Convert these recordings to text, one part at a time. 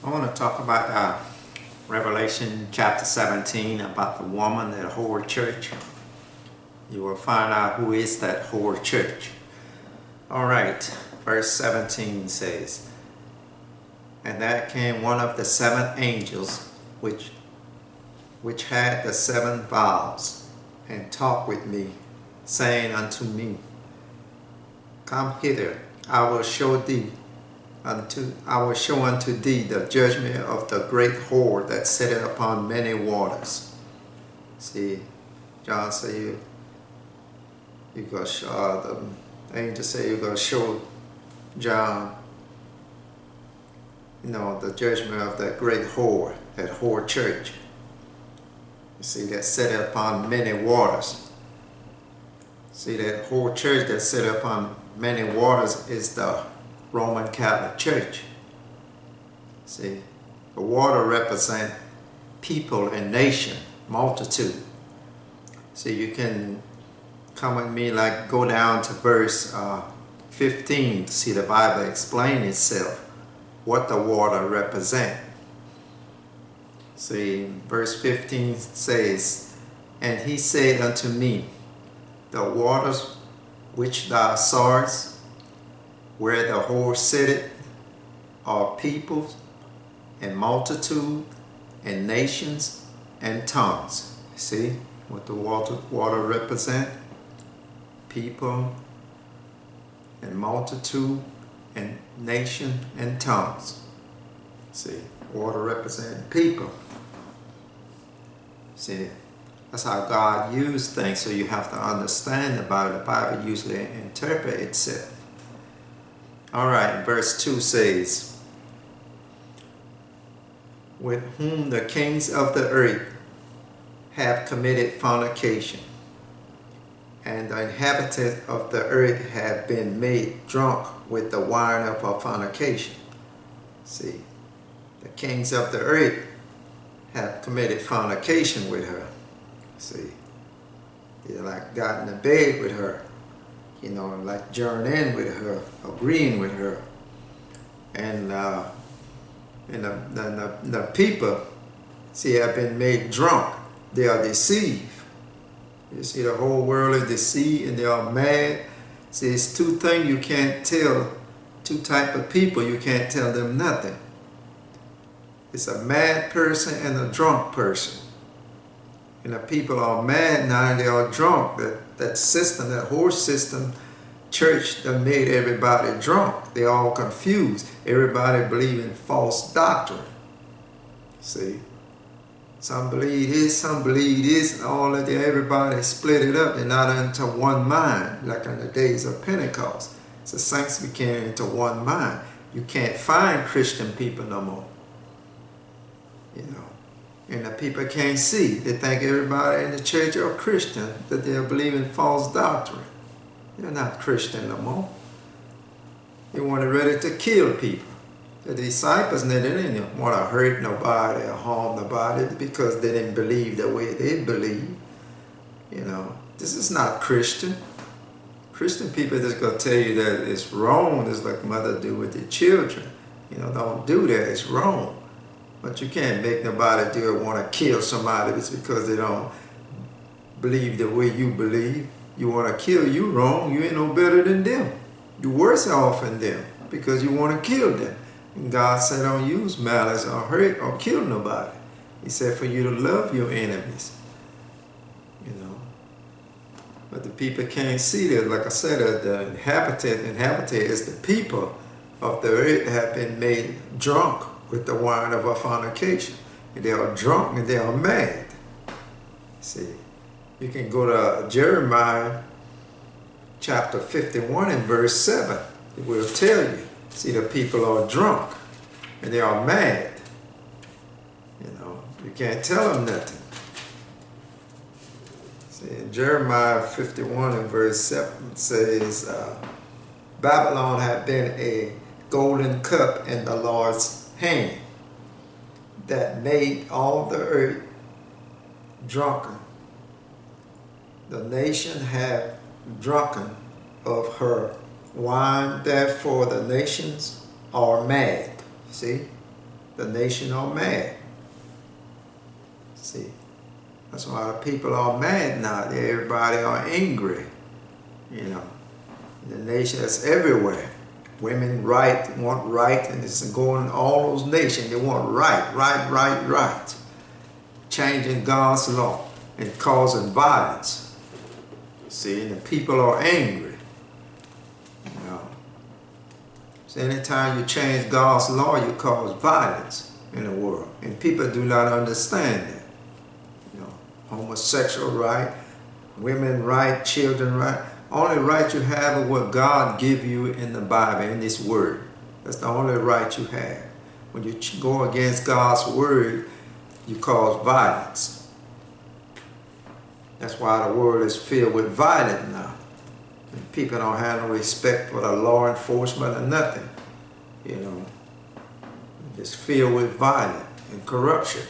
I want to talk about Revelation chapter 17 about the woman at whore church. You will find out who is that whore church. All right, verse 17 says, "And there came one of the seven angels which had the seven vials, and talked with me, saying unto me, Come hither, I will show unto thee the judgment of the great whore that sitteth upon many waters." See, John said you gonna show, the angel said you're gonna show John, the judgment of that great whore, that whore church. You see, that sitteth upon many waters. See, that whore church that sitteth upon many waters is the Roman Catholic Church. See, the water represent people and nation, multitude. See, you can come with me, like go down to verse 15 to see the Bible explain itself, what the water represent. See, verse 15 says, "And he said unto me, The waters which thou sawest, where the whore sitteth, are peoples and multitude and nations and tongues." See what the water represent? People and multitude and nation and tongues. See, water represent people. See, that's how God used things, so you have to understand about it. The Bible usually interprets itself. All right, verse 2 says, "With whom the kings of the earth have committed fornication, and the inhabitants of the earth have been made drunk with the wine of her fornication." See, the kings of the earth have committed fornication with her. See, they like got in the bed with her, like journeying with her, agreeing with her. And the people, see, have been made drunk. They are deceived. You see, the whole world is deceived and they are mad. See, it's two things you can't tell, two type of people, you can't tell them nothing. It's a mad person and a drunk person. And the people are mad now and they are drunk. That system, that whore system, church that made everybody drunk. They're all confused. Everybody believing false doctrine. See? Some believe this, some believe this, and all of that. Everybody split it up. They're not into one mind, like in the days of Pentecost. So saints became into one mind. You can't find Christian people no more. And the people can't see. They think everybody in the church are Christian, that they're believing false doctrine. They're not Christian no more. They wanted ready to kill people. The disciples, they didn't want to hurt nobody or harm nobody because they didn't believe the way they believe. This is not Christian. Christian people just going to tell you that it's wrong, just like mother do with their children. Don't do that, it's wrong. But you can't make nobody do it, want to kill somebody just because they don't believe the way you believe. You want to kill, you wrong. You ain't no better than them. You're worse off than them because you want to kill them. And God said don't use malice or hurt or kill nobody. He said for you to love your enemies. But the people can't see that. Like I said, the inhabitant is the people of the earth have been made drunk with the wine of her fornication. And they are drunk and they are mad. See, you can go to Jeremiah chapter 51 and verse 7. It will tell you. See, the people are drunk and they are mad. You can't tell them nothing. See, in Jeremiah 51 and verse 7 says, "Babylon had been a golden cup in the Lord's hand, that made all the earth drunken. The nation had drunken of her wine, therefore the nations are mad." See? The nation are mad. See, that's why the people are mad now. Everybody are angry. You know, the nation is everywhere. Women want right, and it's going all those nations. They want right. Changing God's law and causing violence. See, and the people are angry. You know. So anytime you change God's law, you cause violence in the world. And people do not understand that. You know, homosexual right, women right, children right. Only right you have is what God give you in the Bible, in this word. That's the only right you have. When you go against God's word, you cause violence. That's why the world is filled with violence now. And people don't have no respect for the law enforcement or nothing. You know, just filled with violence and corruption.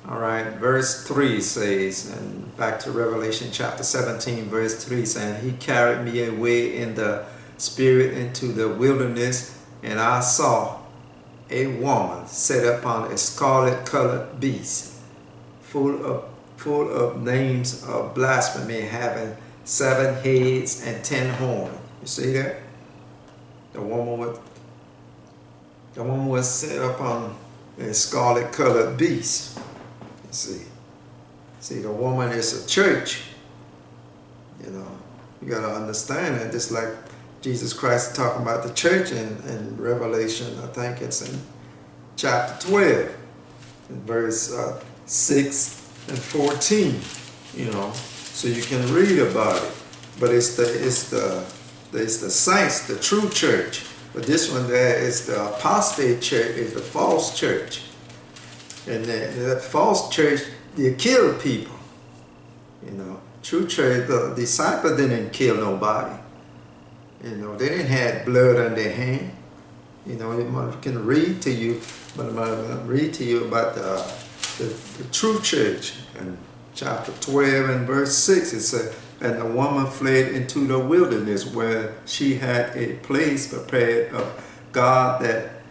All right, verse 3 says, and back to Revelation chapter 17, verse 3 saying, He carried me away in the spirit into the wilderness, and I saw a woman set upon a scarlet-colored beast, full of names of blasphemy, having 7 heads and 10 horns. You see that? The woman was set upon a scarlet-colored beast. See, the woman is a church. You know, you got to understand that. Just like Jesus Christ talking about the church in Revelation, I think it's in chapter 12, in verse 6 and 14. You know, so you can read about it. But it's the saints, the true church. But this one there is the apostate church, is the false church. And that false church, they kill people. You know, true church, the disciples didn't kill nobody. You know, they didn't have blood on their hand. You know, I can read to you, but I'm going to read to you about the true church. In chapter 12 and verse 6, it said, And the woman fled into the wilderness, where she had a place prepared of God, that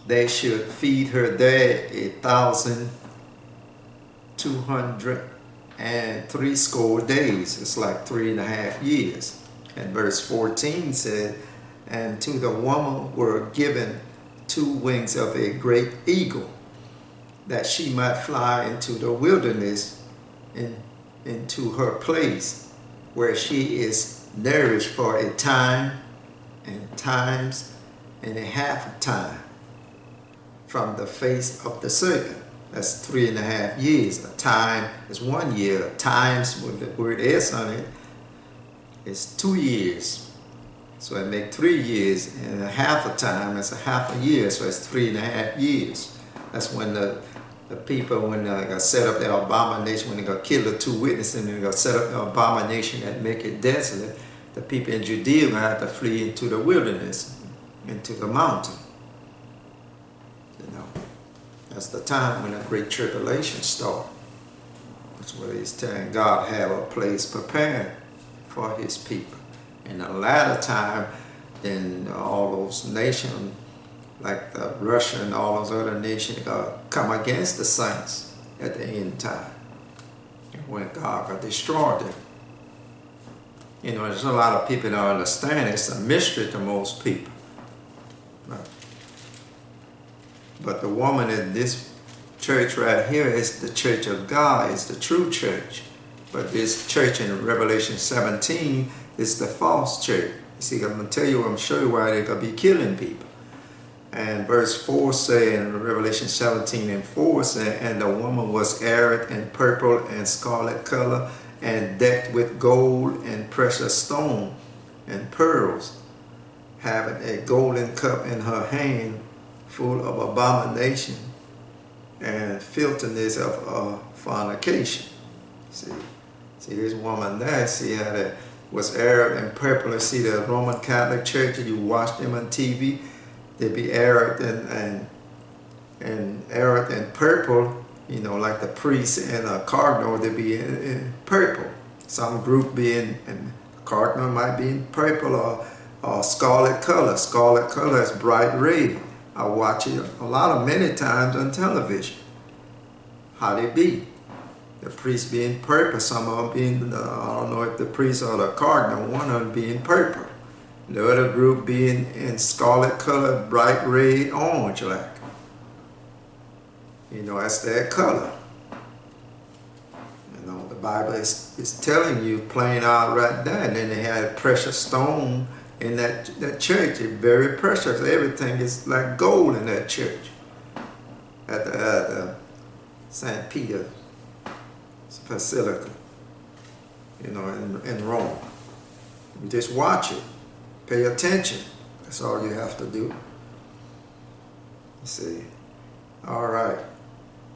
they should feed her there 1,260 days. It's like 3.5 years. And verse 14 said, And to the woman were given 2 wings of a great eagle, that she might fly into the wilderness, into her place, where she is nourished for a time and times and a half a time from the face of the serpent. That's 3.5 years. A time is 1 year. Times, with the word S on it, is 2 years. So it makes 3 years, and a half a time is a half a year, so it's 3.5 years. That's when the people, when they got set up the abomination, when they got killed the 2 witnesses, and they got set up the abomination that make it desolate, the people in Judea are going to have to flee into the wilderness, into the mountain. You know, that's the time when the great tribulation starts. That's what he's telling God have a place prepared for his people. In the latter time, then all those nations, like Russia and all those other nations, come against the saints at the end time, and when God will destroy them. You know, there's a lot of people that don't understand. It's a mystery to most people. But the woman in this church right here is the church of God, is the true church. But this church in Revelation 17 is the false church. You see, I'm going to tell you, I'm going to show you why they're going to be killing people. And verse 4 say in Revelation 17 and 4 say, And the woman was arrayed in purple and scarlet color, and decked with gold and precious stone and pearls, having a golden cup in her hand, full of abomination and filthiness of fornication. See this woman there, see how that was arrayed in purple. You see the Roman Catholic Church, you watch them on TV, they be arrayed and arrayed in purple, you know, like the priest and a cardinal, they be in purple. Some group be in cardinal might be in purple or scarlet color. Scarlet color is bright red. I watch it many times on television. How they be. The priest being purple, some of them being, I don't know if the priest or the cardinal, one of them being purple. The other group being in scarlet color, bright red, orange like. You know, that's their color. You know, the Bible is telling you plain out right there. And then they had a precious stone in that church. It's very precious. Everything is like gold in that church. At the St. Peter Basilica, you know, in Rome. You just watch it. Pay attention. That's all you have to do. You see. All right.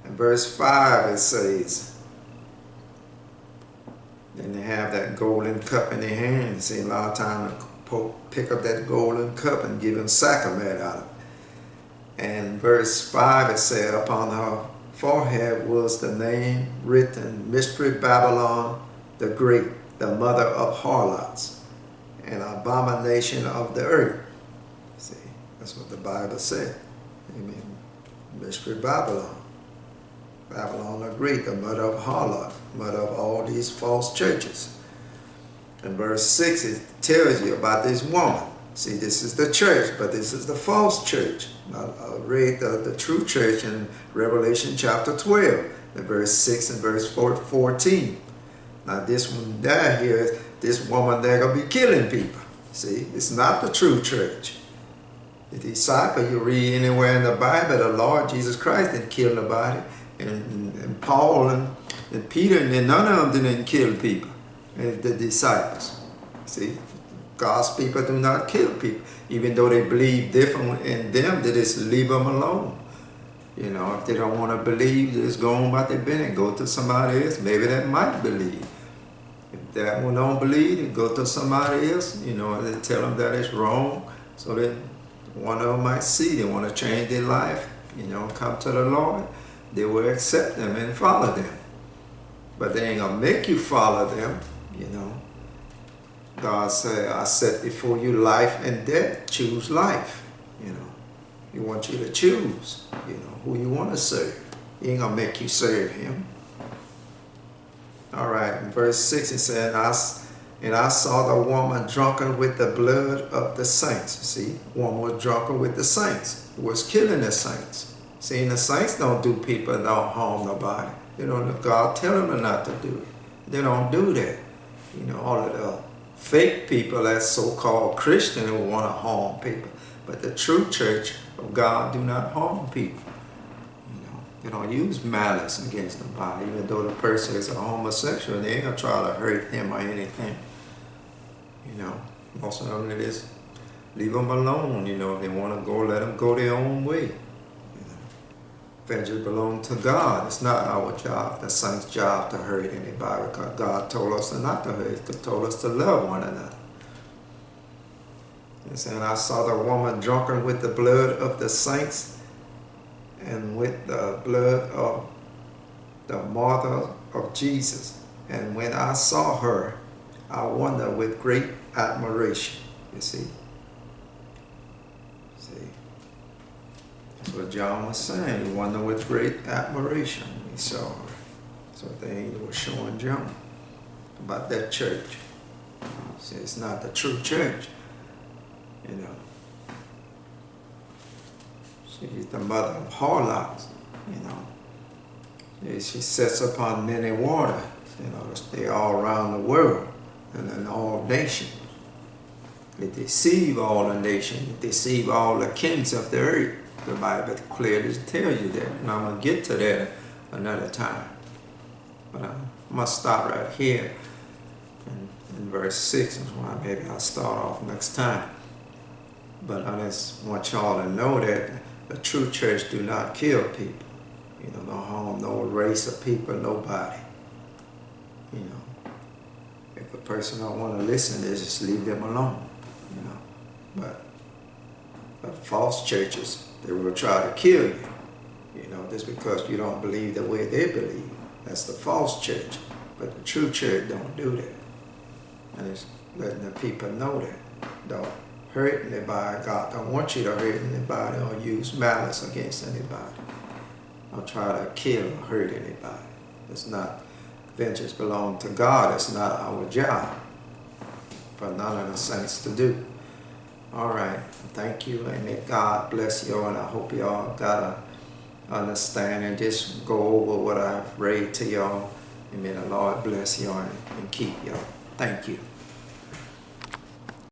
In verse 5 it says, then they have that golden cup in their hand. See, a lot of times the Pope pick up that golden cup and give him sacrament out of it. And verse 5 it said, upon her forehead was the name written, Mystery Babylon the Great, the mother of harlots, an abomination of the earth. See, that's what the Bible said. Amen. Mystery Babylon. Babylon the Great, the mother of harlot, mother of all these false churches. In verse 6 it tells you about this woman. See, this is the church, but this is the false church. I read the true church in Revelation chapter 12, the verse 6 and verse 14. Now this one down here, this woman there going to be killing people. See, it's not the true church. The disciple, you read anywhere in the Bible, the Lord Jesus Christ didn't kill nobody. And Paul and Peter, and none of them didn't kill people. And the disciples. See? God's people do not kill people. Even though they believe different in them, they just leave them alone. You know, if they don't want to believe, they just go on about their business and go to somebody else. Maybe that might believe. If that one don't believe, they go to somebody else, you know, and they tell them that it's wrong. So that one of them might see, they want to change their life, you know, come to the Lord. They will accept them and follow them. But they ain't going to make you follow them, you know. God said, I set before you life and death. Choose life. You know, He wants you to choose, you know, who you want to serve. He ain't going to make you serve Him. All right, in verse 6 it said, and I saw the woman drunken with the blood of the saints. See, one was drunken with the saints, was killing the saints. See, and the saints don't do people, don't harm nobody. You know, God tell them not to do it. They don't do that. You know, all of the fake people, that's so-called Christian, who want to harm people. But the true church of God do not harm people. You know, they don't use malice against nobody. Even though the person is a homosexual, they ain't going to try to hurt him or anything. You know, most of them, they just leave them alone. You know, if they want to go, let them go their own way. Vengeance belongs to God. It's not our job, the saints' job, to hurt anybody, because God told us not to hurt. He told us to love one another. And saying, I saw the woman drunken with the blood of the saints and with the blood of the mother of Jesus. And when I saw her, I wondered with great admiration. You see? That's what John was saying. He wondered with great admiration when he saw her. That's what the angel was showing John about that church. See, it's not the true church. You know. She's the mother of harlots. You know. She sits upon many waters. You know, they're all around the world and in all nations. They deceive all the nations. They deceive all the kings of the earth. The Bible clearly tells you that, and I'm going to get to that another time. But I must stop right here in verse 6, and why maybe I'll start off next time. But I just want y'all to know that the true church do not kill people. You know, no harm, no race of people, nobody. You know, if a person don't want to listen, they just leave them alone. You know, but false churches, they will try to kill you, you know, just because you don't believe the way they believe. That's the false church. But the true church don't do that. And it's letting the people know that. Don't hurt anybody. God don't want you to hurt anybody or use malice against anybody or try to kill or hurt anybody. It's not, vengeance belongs to God. It's not our job for none of the saints to do. All right, thank you, and may God bless you all, and I hope y'all got a understanding. Just go over what I've read to y'all, and may the Lord bless y'all and keep y'all. Thank you.